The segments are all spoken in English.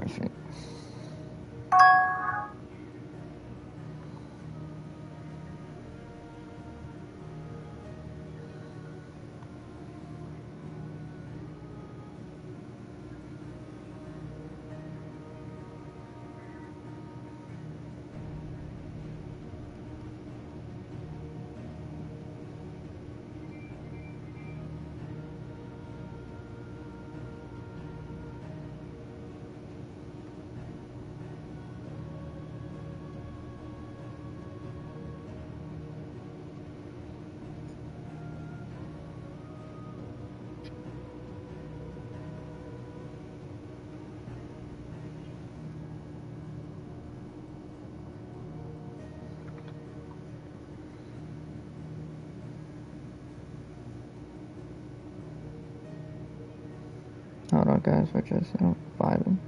Perfect. Hold on, guys. We're just vibing.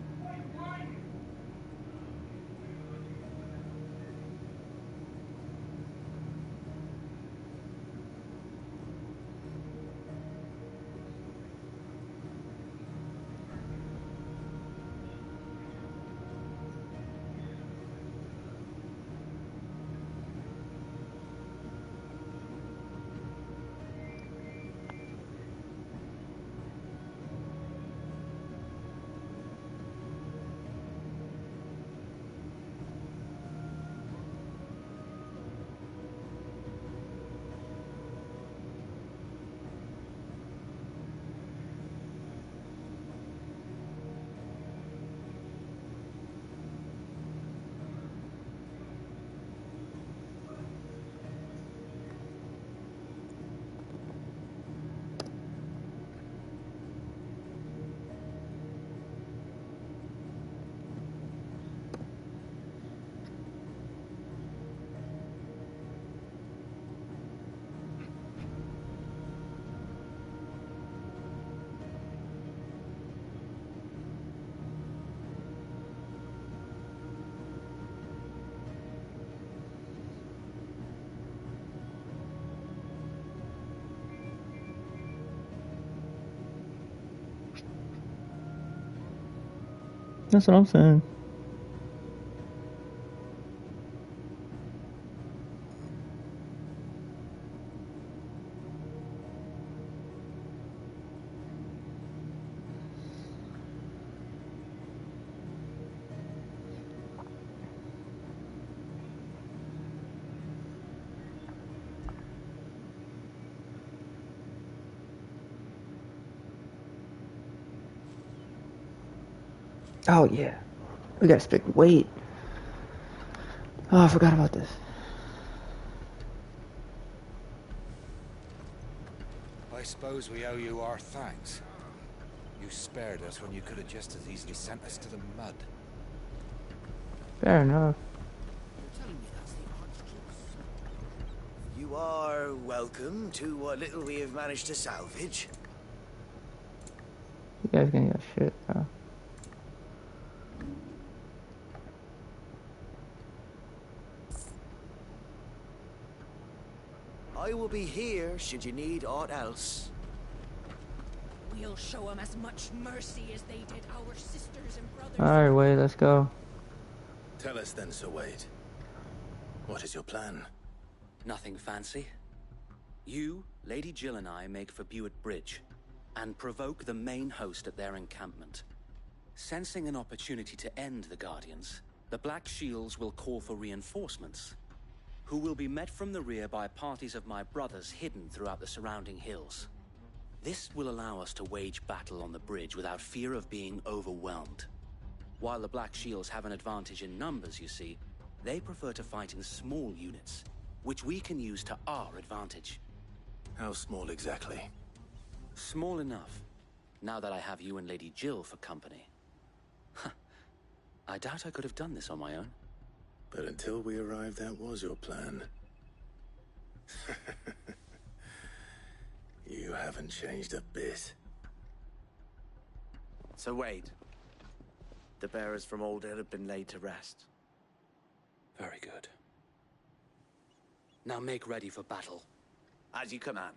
That's what I'm saying. Oh yeah, we gotta speak. Wait. Oh, I forgot about this. I suppose we owe you our thanks. You spared us when you could have just as easily sent us to the mud. Fair enough. You are welcome to what little we have managed to salvage. You guys gonna get shit, though. I will be here should you need aught else. We'll show them as much mercy as they did our sisters and brothers. Alright, Wade, let's go. Tell us then, Sir Wade. What is your plan? Nothing fancy. You, Lady Jill and I make for Buett Bridge and provoke the main host at their encampment. Sensing an opportunity to end the Guardians, the Black Shields will call for reinforcements, who will be met from the rear by parties of my brothers hidden throughout the surrounding hills. This will allow us to wage battle on the bridge without fear of being overwhelmed. While the Black Shields have an advantage in numbers, you see, they prefer to fight in small units, which we can use to our advantage. How small exactly? Small enough, now that I have you and Lady Jill for company. I doubt I could have done this on my own. But until we arrived, that was your plan. You haven't changed a bit. So Wade, the bearers from Old Hill have been laid to rest. Very good. Now make ready for battle. As you command.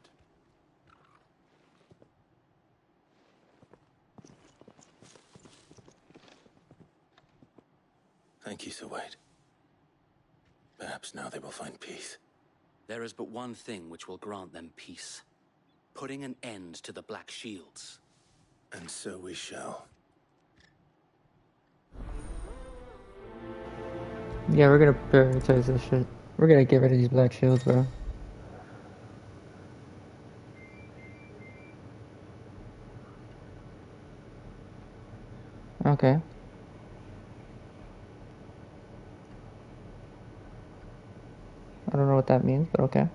Thank you, Sir Wade. Perhaps now they will find peace. There is but one thing which will grant them peace. Putting an end to the Black Shields. And so we shall. Yeah, we're gonna prioritize this shit. We're gonna get rid of these black shields, bro. Okay. I don't know what that means, but okay.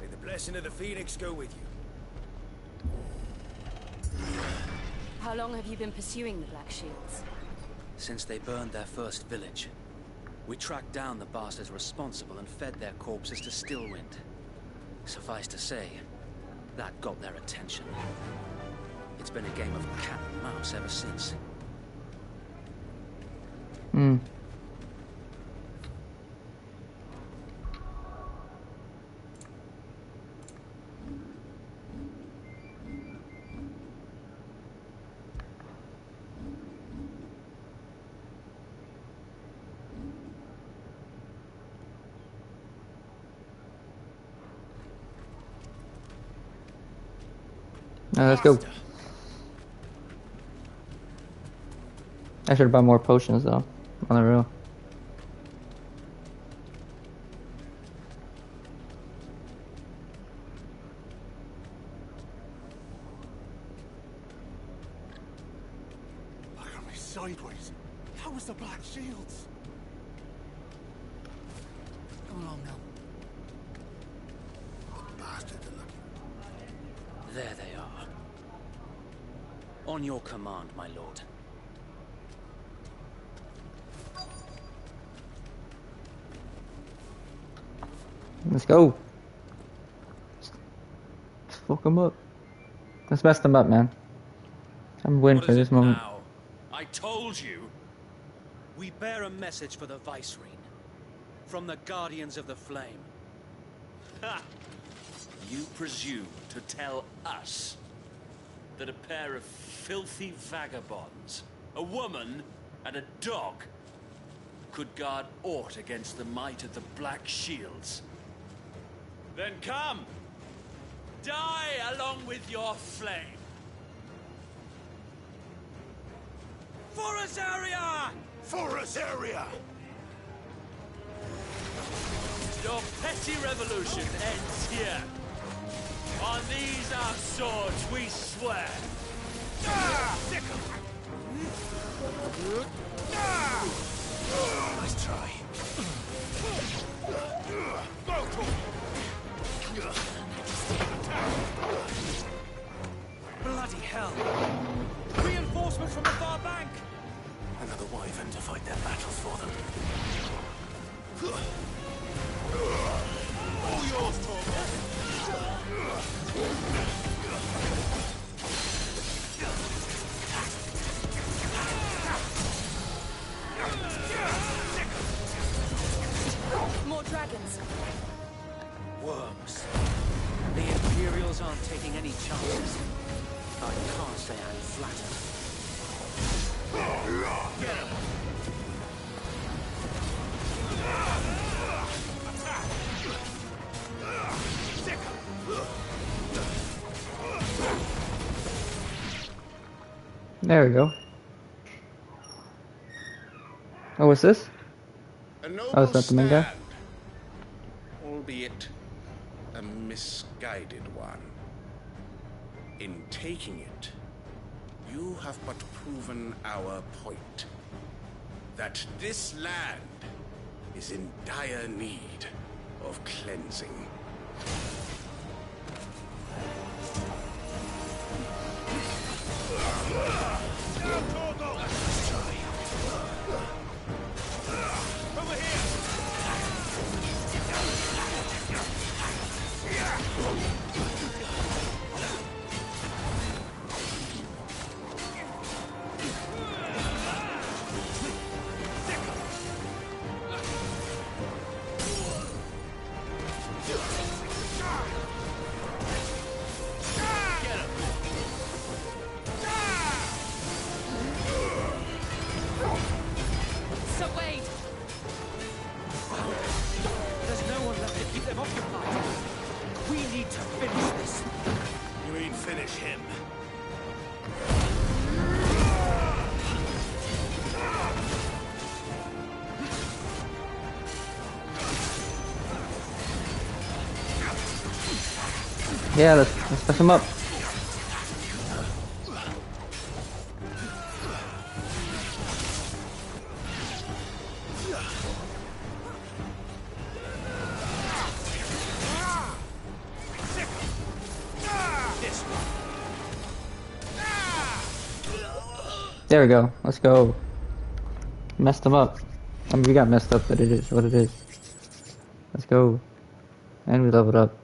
May the blessing of the Phoenix go with you. How long have you been pursuing the Black Shields? Since they burned their first village. We tracked down the bastards responsible and fed their corpses to Stillwind. Suffice to say, that got their attention. It's been a game of cat and mouse ever since. Let's go. I should have bought more potions though, on the real. Look at me sideways. How was the Black Shields? Come along now. What bastards are looking? There they are. On your command, my lord. Let's go. Let's fuck them up. Let's mess them up, man. I'm waiting for this moment. Now? I told you. We bear a message for the Vicereine. From the Guardians of the Flame. Ha! You presume to tell us that a pair of filthy vagabonds, a woman and a dog, could guard aught against the might of the Black Shields? Then come! Die along with your flame! For Azaria! For Azaria! Your petty revolution ends here. On these our swords we swear. Nice try. Bloody hell! Reinforcements from the far bank! Another wyvern to fight their battles for them. All yours, Torgal. More dragons. Worms. The Imperials aren't taking any chances. I can't say I'm flattered. Get him. There we go. Oh, what's this? A noble Oh, it's not the main guy? stand, albeit a misguided one. In taking it, you have but proven our point. That this land is in dire need of cleansing. Over here. But wait! There's no one left to keep them occupied. We need to finish this. You mean finish him? Yeah, let's mess him up. There we go. Let's go. Messed him up. I mean, we got messed up, but it is what it is. Let's go. And we leveled up.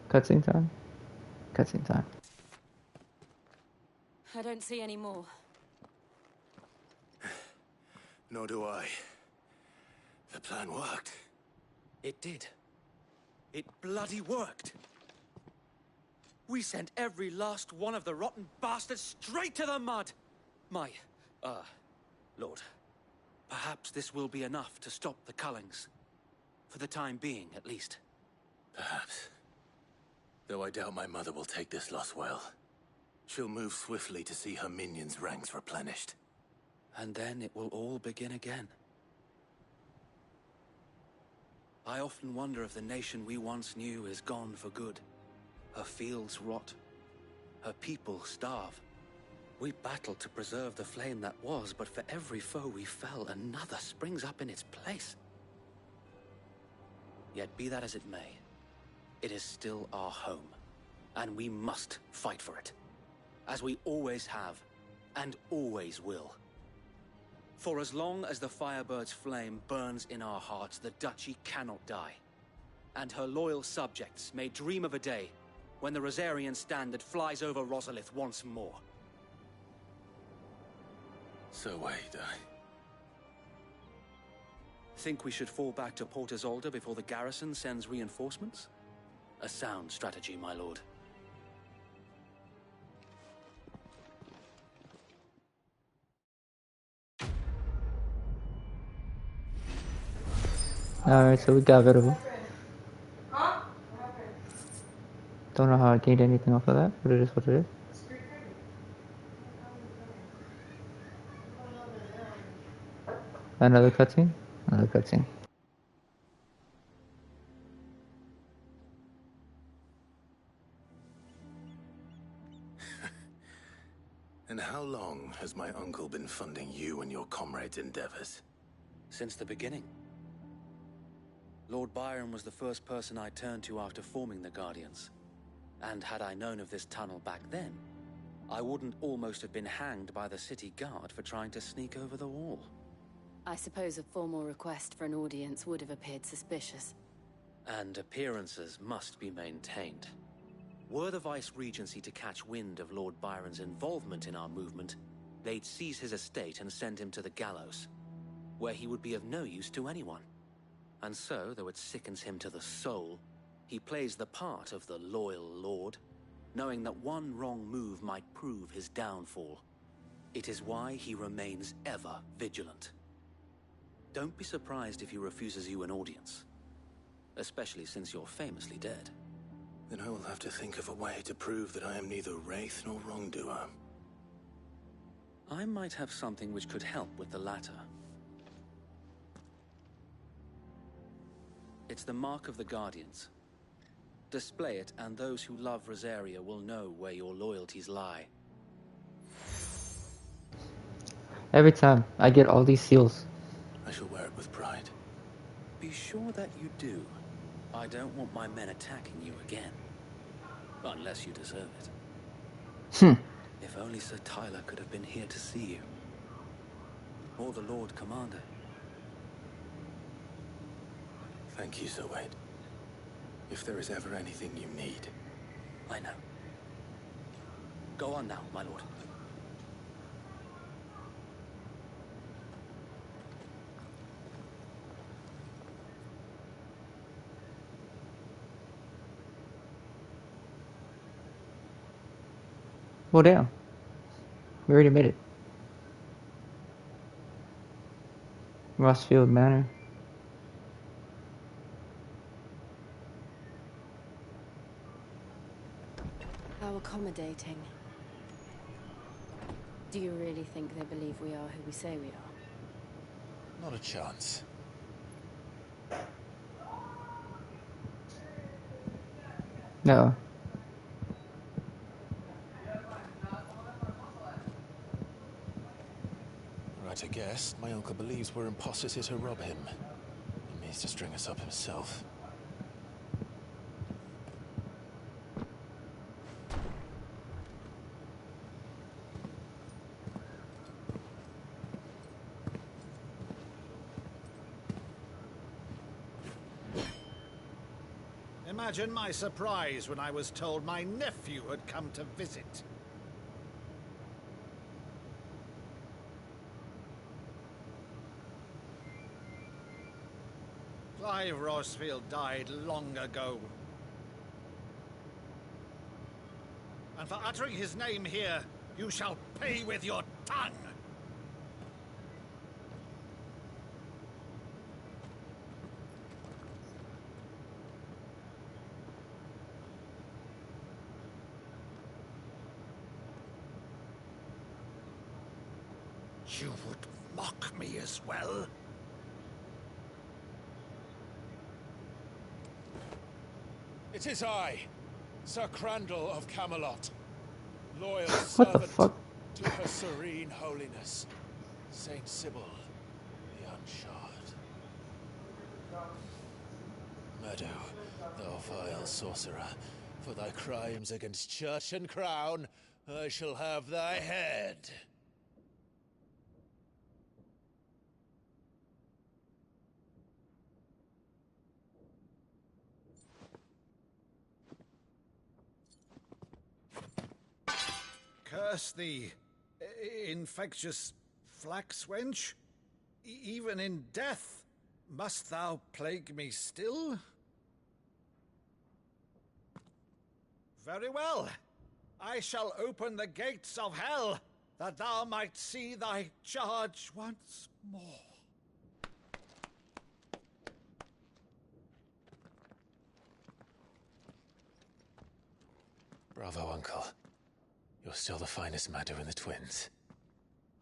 Cutscene time? Cutscene time. I don't see any more. Nor do I. The plan worked. It did. It bloody worked. We sent every last one of the rotten bastards straight to the mud. My, Lord, perhaps this will be enough to stop the Cullings. For the time being, at least. Perhaps. Though I doubt my mother will take this loss well. She'll move swiftly to see her minions' ranks replenished. And then it will all begin again. I often wonder if the nation we once knew is gone for good. Her fields rot. Her people starve. We battled to preserve the flame that was, but for every foe we fell, another springs up in its place. Yet be that as it may, it is still our home, and we must fight for it, as we always have, and always will. For as long as the Firebird's flame burns in our hearts, the Duchy cannot die, and her loyal subjects may dream of a day when the Rosarian standard flies over Rosalith once more. So wait, Think we should fall back to Port Isolde before the garrison sends reinforcements? A sound strategy, my lord. Alright, so we got rid of him. Don't know how I gained anything off of that, but it is what it is. Another cutscene? Another cutscene. And how long has my uncle been funding you and your comrades' endeavors? Since the beginning. Lord Byron was the first person I turned to after forming the Guardians. And had I known of this tunnel back then, I wouldn't almost have been hanged by the city guard for trying to sneak over the wall. I suppose a formal request for an audience would have appeared suspicious. And appearances must be maintained. Were the Vice-Regency to catch wind of Lord Byron's involvement in our movement, they'd seize his estate and send him to the gallows, where he would be of no use to anyone. And so, though it sickens him to the soul, he plays the part of the loyal lord, knowing that one wrong move might prove his downfall. It is why he remains ever vigilant. Don't be surprised if he refuses you an audience, especially since you're famously dead. Then I will have to think of a way to prove that I am neither wraith nor wrongdoer. I might have something which could help with the latter. It's the mark of the Guardians. Display it, and those who love Rosaria will know where your loyalties lie. Every time I get all these seals. I shall wear it with pride. Be sure that you do. I don't want my men attacking you again. Unless you deserve it. If only Sir Tyler could have been here to see you. Or the Lord Commander. Thank you, Sir Wade. If there is ever anything you need. I know. Go on now, my lord. Well, damn. We already made it. Rossfield Manor. How accommodating. Do you really think they believe we are who we say we are? Not a chance. No. Right to guess, my uncle believes we're imposters here to rob him. He means to string us up himself. Imagine my surprise when I was told my nephew had come to visit. Clive Rossfield died long ago. And for uttering his name here, you shall pay with your tongue! You would mock me as well? It is I, Sir Crandall of Camelot, loyal What the servant fuck? to Her Serene Holiness, Saint Sybil the Unshod. Meadow, thou vile sorcerer, for thy crimes against church and crown, I shall have thy head. Curse thee, infectious flax wench. Even in death, must thou plague me still? Very well. I shall open the gates of hell, that thou might see thy charge once more. Bravo, Uncle. You're still the finest Meadow in the twins.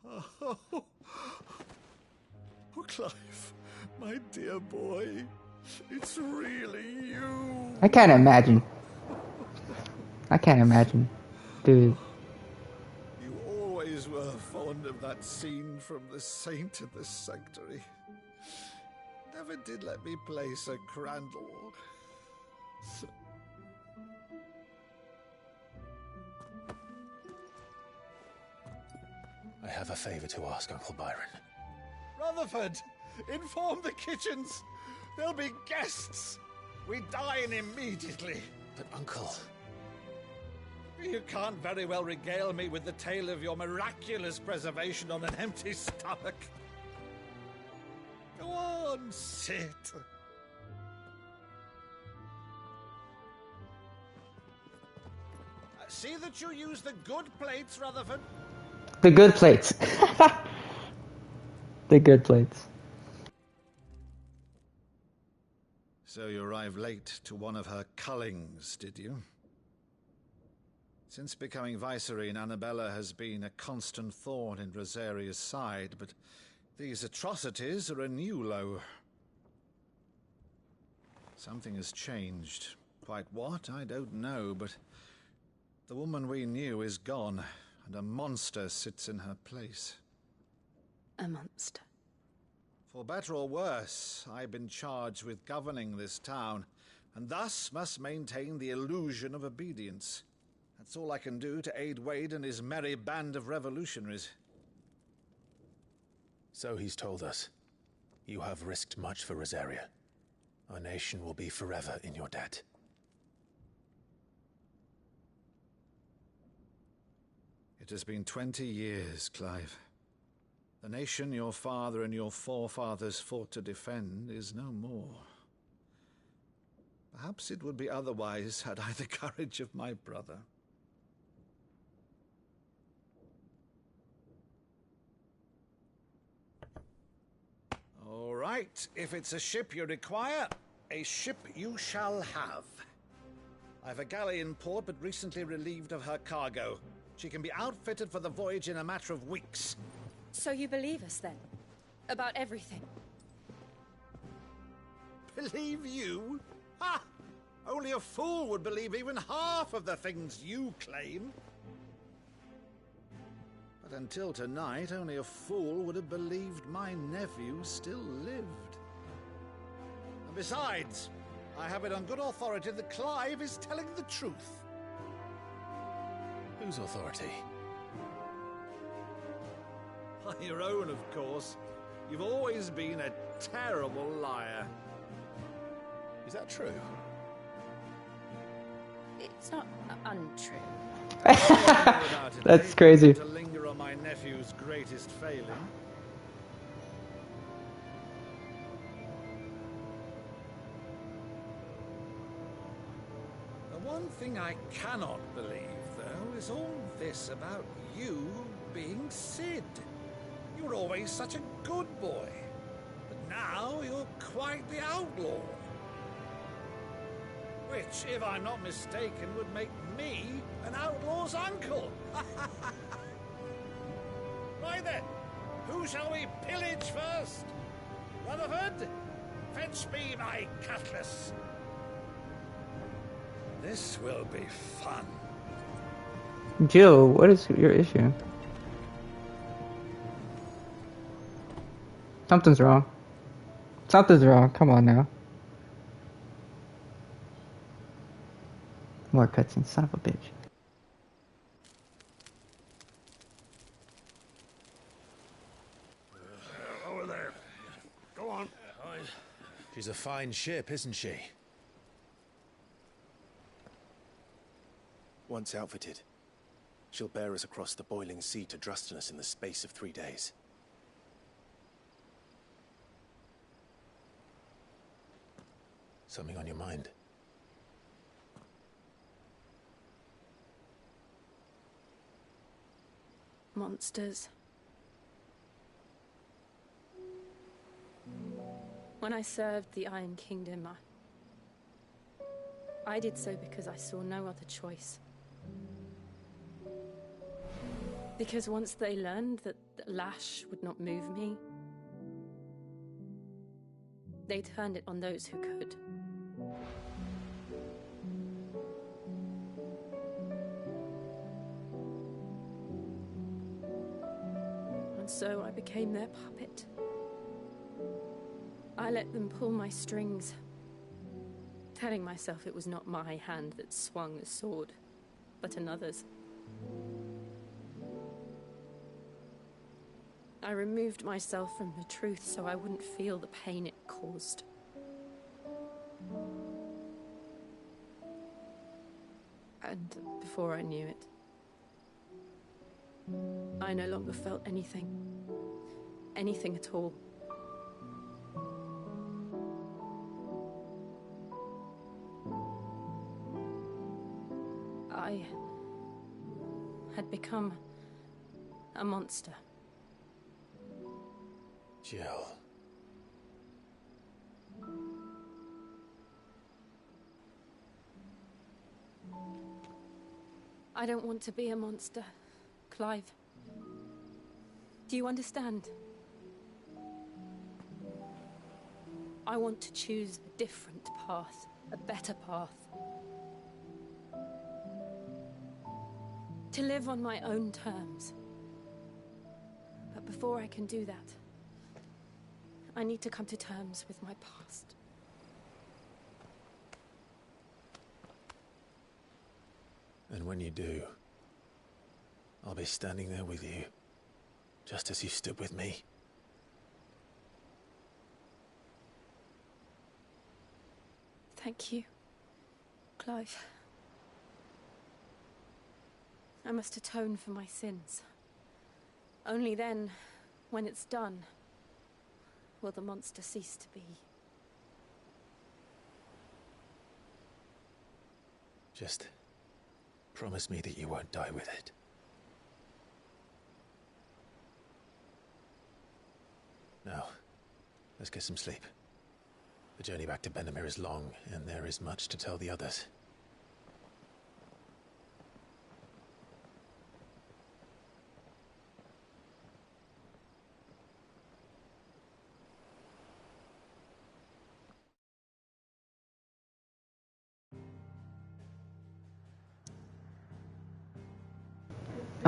Oh, Clive, my dear boy, it's really you. I can't imagine. I can't imagine. Dude. You always were fond of that scene from The Saint in the Sanctuary. Never did let me play Sir Crandall. I have a favor to ask, Uncle Byron. Rutherford, inform the kitchens. There'll be guests. We dine immediately. But, Uncle... You can't very well regale me with the tale of your miraculous preservation on an empty stomach. Go on, sit. See that you use the good plates, Rutherford. The good plates. The good plates. So you arrived late to one of her cullings, did you? Since becoming Vicereine, Annabella has been a constant thorn in Rosaria's side, but these atrocities are a new low. Something has changed. Quite what, I don't know, but the woman we knew is gone, and a monster sits in her place. A monster. For better or worse, I've been charged with governing this town, and thus must maintain the illusion of obedience. That's all I can do to aid Wade and his merry band of revolutionaries. So he's told us. You have risked much for Rosaria. Our nation will be forever in your debt. It has been 20 years, Clive. The nation your father and your forefathers fought to defend is no more. Perhaps it would be otherwise had I the courage of my brother. All right, if it's a ship you require, a ship you shall have. I've a galley in port, but recently relieved of her cargo. She can be outfitted for the voyage in a matter of weeks. So you believe us then? About everything? Believe you? Ha! Only a fool would believe even half of the things you claim. But until tonight, only a fool would have believed my nephew still lived. And besides, I have it on good authority that Clive is telling the truth. Whose authority? By your own, of course. You've always been a terrible liar. Is that true? It's not untrue. That's crazy. To linger on my nephew's greatest failing. The one thing I cannot believe, though, is all this about you being Sid. You were always such a good boy, but now you're quite the outlaw. Which, if I'm not mistaken, would make me an outlaw's uncle. Right then, who shall we pillage first? Rutherford, fetch me my cutlass. This will be fun. Jill, what is your issue? Something's wrong. Something's wrong. Come on now. More cutscenes, son of a bitch. Over there. Go on. She's a fine ship, isn't she? Once outfitted, she'll bear us across the boiling sea to Drustinus in the space of 3 days. Something on your mind? Monsters. When I served the Iron Kingdom, I did so because I saw no other choice. Because once they learned that the lash would not move me, they turned it on those who could. And so I became their puppet. I let them pull my strings, telling myself it was not my hand that swung the sword, but another's. I removed myself from the truth so I wouldn't feel the pain it caused. And before I knew it, I no longer felt anything. Anything at all. I had become a monster. Jill. I don't want to be a monster, Clive. Do you understand? I want to choose a different path, a better path. To live on my own terms. But before I can do that, I need to come to terms with my past. And when you do, I'll be standing there with you, just as you stood with me. Thank you, Clive. I must atone for my sins. Only then, when it's done, will the monster cease to be. Just promise me that you won't die with it. Now, Let's get some sleep. The journey back to Benamir is long, and there is much to tell the others.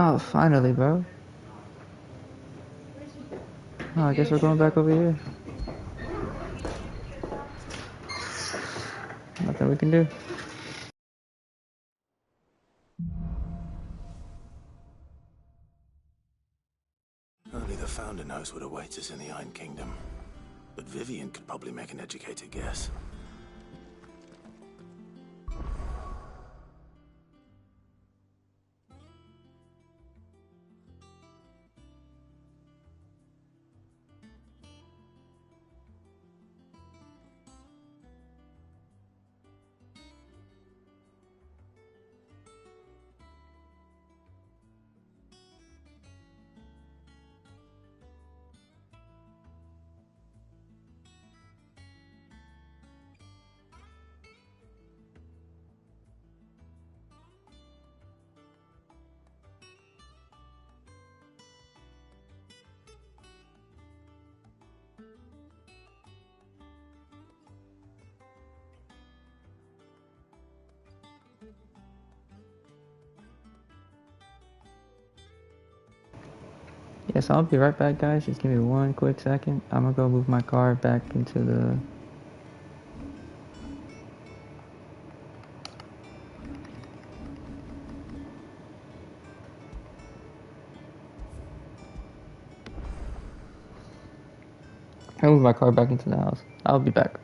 Oh, finally, bro. Oh, I guess we're going back over here. Nothing we can do. Only the Founder knows what awaits us in the Iron Kingdom. But Vivian could probably make an educated guess. Yes, I'll be right back, guys. Just give me one quick second. I'm gonna go move my car back into the... I'll move my car back into the house. I'll be back.